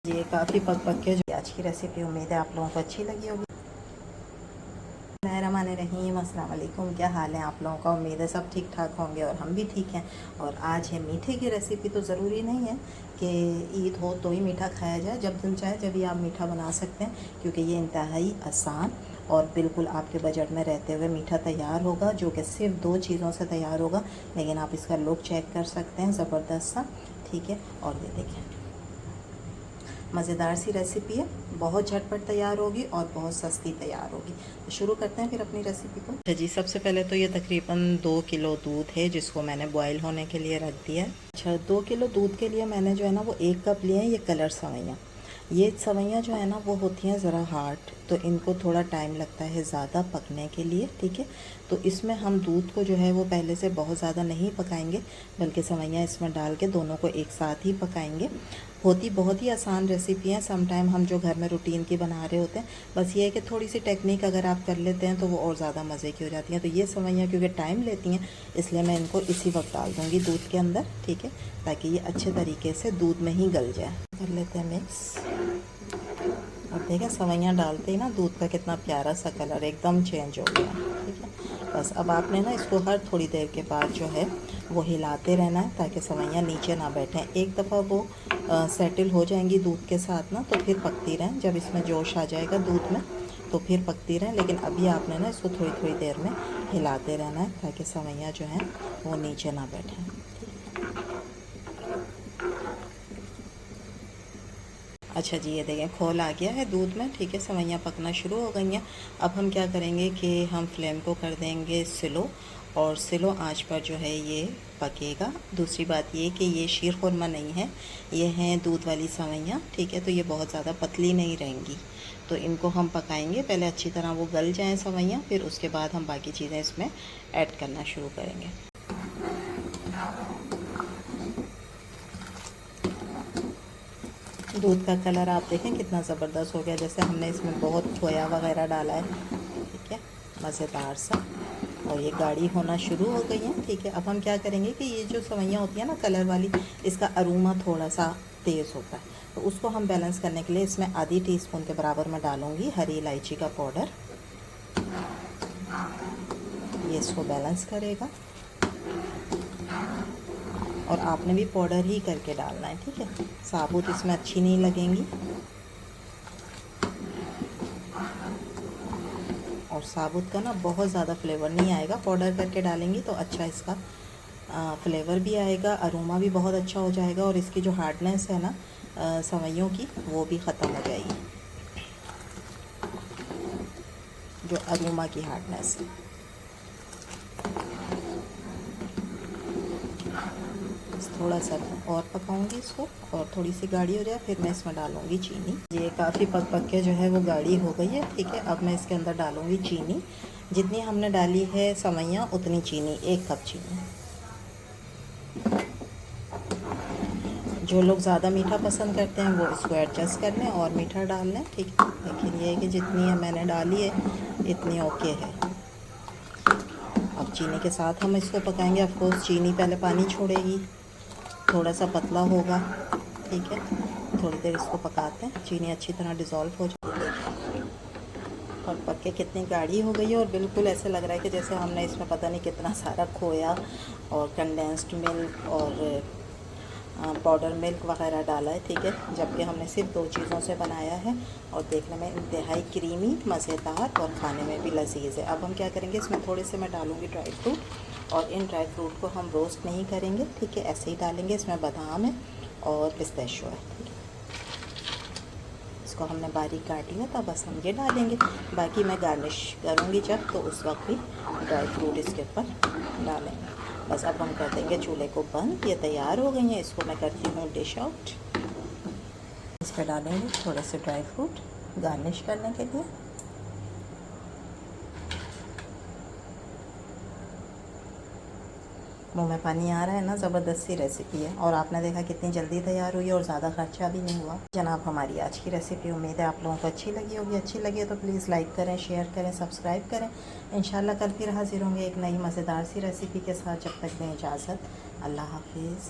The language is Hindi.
ये काफ़ी पक पक के जो आज की रेसिपी, उम्मीद है आप लोगों को अच्छी लगी होगी। रहीम, अस्सलाम वालेकुम। क्या हाल है आप लोगों का? उम्मीद है सब ठीक ठाक होंगे और हम भी ठीक हैं। और आज है मीठे की रेसिपी। तो ज़रूरी नहीं है कि ईद हो तो ही मीठा खाया जाए, जब दिन चाहे जब भी आप मीठा बना सकते हैं, क्योंकि ये इंतहाई आसान और बिल्कुल आपके बजट में रहते हुए मीठा तैयार होगा, जो कि सिर्फ 2 चीज़ों से तैयार होगा। लेकिन आप इसका लुक चेक कर सकते हैं, ज़बरदस्त सा। ठीक है, और ये देखें, मज़ेदार सी रेसिपी है, बहुत झटपट तैयार होगी और बहुत सस्ती तैयार होगी। तो शुरू करते हैं फिर अपनी रेसिपी को। अच्छा जी, सबसे पहले तो ये तकरीबन 2 किलो दूध है, जिसको मैंने बॉईल होने के लिए रख दिया है। अच्छा, 2 किलो दूध के लिए मैंने जो है ना वो 1 कप लिए हैं ये कलर सवैयाँ। ये सवैयाँ जो है ना वो होती हैं ज़रा हार्ड, तो इनको थोड़ा टाइम लगता है ज़्यादा पकने के लिए। ठीक है, तो इसमें हम दूध को जो है वो पहले से बहुत ज़्यादा नहीं पकाएंगे, बल्कि सवैयाँ इसमें डाल के दोनों को एक साथ ही पकाएंगे। होती बहुत ही आसान रेसिपी है, सम टाइम हम जो घर में रूटीन की बना रहे होते हैं, बस ये है कि थोड़ी सी टेक्निक अगर आप कर लेते हैं तो वो और ज़्यादा मज़े की हो जाती हैं। तो ये सवैयाँ क्योंकि टाइम लेती हैं, इसलिए मैं इनको इसी वक्त डाल दूँगी दूध के अंदर। ठीक है, ताकि ये अच्छे तरीके से दूध में ही गल जाए। कर लेते हैं मिक्स। अब देखें, सवैयाँ डालते ही ना दूध का कितना प्यारा सा कलर एकदम चेंज हो गया। ठीक है, बस अब आपने ना इसको हर थोड़ी देर के बाद जो है वो हिलाते रहना है, ताकि सवैयाँ नीचे ना बैठें। एक दफ़ा वो सेटल हो जाएंगी दूध के साथ ना, तो फिर पकती रहें। जब इसमें जोश आ जाएगा दूध में तो फिर पकती रहें, लेकिन अभी आपने ना इसको थोड़ी थोड़ी देर में हिलाते रहना है, ताकि सवैयाँ जो हैं वो नीचे ना बैठें। अच्छा जी, ये देखें खोल आ गया है दूध में। ठीक है, सवैयाँ पकना शुरू हो गई हैं। अब हम क्या करेंगे कि हम फ्लेम को कर देंगे स्लो, और स्लो आंच पर जो है ये पकेगा। दूसरी बात ये कि ये शीर खुरमा नहीं है, ये हैं दूध वाली सवैयाँ। ठीक है, तो ये बहुत ज़्यादा पतली नहीं रहेंगी, तो इनको हम पकाएंगे। पहले अच्छी तरह वो गल जाएँ सवैयाँ, फिर उसके बाद हम बाकी चीज़ें इसमें ऐड करना शुरू करेंगे। दूध का कलर आप देखें कितना ज़बरदस्त हो गया, जैसे हमने इसमें बहुत खोया वगैरह डाला है। ठीक है, मज़ेदार सा, और ये गाढ़ी होना शुरू हो गई है। ठीक है, अब हम क्या करेंगे कि ये जो सवैयाँ होती हैं ना कलर वाली, इसका अरोमा थोड़ा सा तेज़ होता है, तो उसको हम बैलेंस करने के लिए इसमें आधी टीस्पून के बराबर मैं डालूँगी हरी इलायची का पाउडर। ये इसको बैलेंस करेगा, और आपने भी पाउडर ही करके डालना है। ठीक है, साबुत इसमें अच्छी नहीं लगेंगी, और साबुत का ना बहुत ज़्यादा फ्लेवर नहीं आएगा। पाउडर करके डालेंगी तो अच्छा इसका फ्लेवर भी आएगा, अरोमा भी बहुत अच्छा हो जाएगा, और इसकी जो हार्डनेस है ना सवैयों की, वो भी ख़त्म हो जाएगी, जो अरोमा की हार्डनेस है। थोड़ा सा और पकाऊंगी इसको, और थोड़ी सी गाढ़ी हो जाए फिर मैं इसमें डालूंगी चीनी। ये काफ़ी पक पक के जो है वो गाढ़ी हो गई है। ठीक है, अब मैं इसके अंदर डालूंगी चीनी। जितनी हमने डाली है सवैयाँ उतनी चीनी, 1 कप चीनी। जो लोग ज़्यादा मीठा पसंद करते हैं वो इसको एडजस्ट कर लें और मीठा डाल लें। ठीक है, लेकिन ये है कि जितनी है मैंने डाली है इतनी ओके है। अब चीनी के साथ हम इसको पकाएंगे। ऑफ कोर्स चीनी पहले पानी छोड़ेगी, थोड़ा सा पतला होगा। ठीक है, थोड़ी देर इसको पकाते हैं, चीनी अच्छी तरह डिज़ोल्व हो जाए। और पक के कितनी गाढ़ी हो गई है, और बिल्कुल ऐसे लग रहा है कि जैसे हमने इसमें पता नहीं कितना सारा खोया और कंडेंस्ड मिल्क और पाउडर मिल्क वगैरह डाला है। ठीक है, जबकि हमने सिर्फ 2 चीज़ों से बनाया है, और देखने में इंतहाई क्रीमी, मज़ेदार और खाने में भी लजीज है। अब हम क्या करेंगे, इसमें थोड़े से मैं डालूँगी ड्राई फ्रूट, और इन ड्राई फ्रूट को हम रोस्ट नहीं करेंगे। ठीक है, ऐसे ही डालेंगे। इसमें बादाम है और पिस्ताशियो है। ठीक है, इसको हमने बारीक काट लिया था, बस हम ये डालेंगे। बाकी मैं गार्निश करूँगी जब, तो उस वक्त भी ड्राई फ्रूट इसके ऊपर डालेंगे। बस अब हम कर देंगे चूल्हे को बंद। ये तैयार हो गई हैं, इसको मैं करती हूँ डिश आउट। इस पर डालेंगे थोड़े से ड्राई फ्रूट गार्निश करने के लिए। मुँह में पानी आ रहा है ना, ज़बरदस्त सी रेसिपी है, और आपने देखा कितनी जल्दी तैयार हुई है और ज़्यादा खर्चा भी नहीं हुआ। जनाब, हमारी आज की रेसिपी उम्मीद है आप लोगों को अच्छी लगी होगी। अच्छी लगी है तो प्लीज़ लाइक करें, शेयर करें, सब्सक्राइब करें। इंशाल्लाह कल फिर हाजिर होंगे एक नई मज़ेदार सी रेसिपी के साथ। जब तक दें इजाज़त, अल्लाह हाफिज़।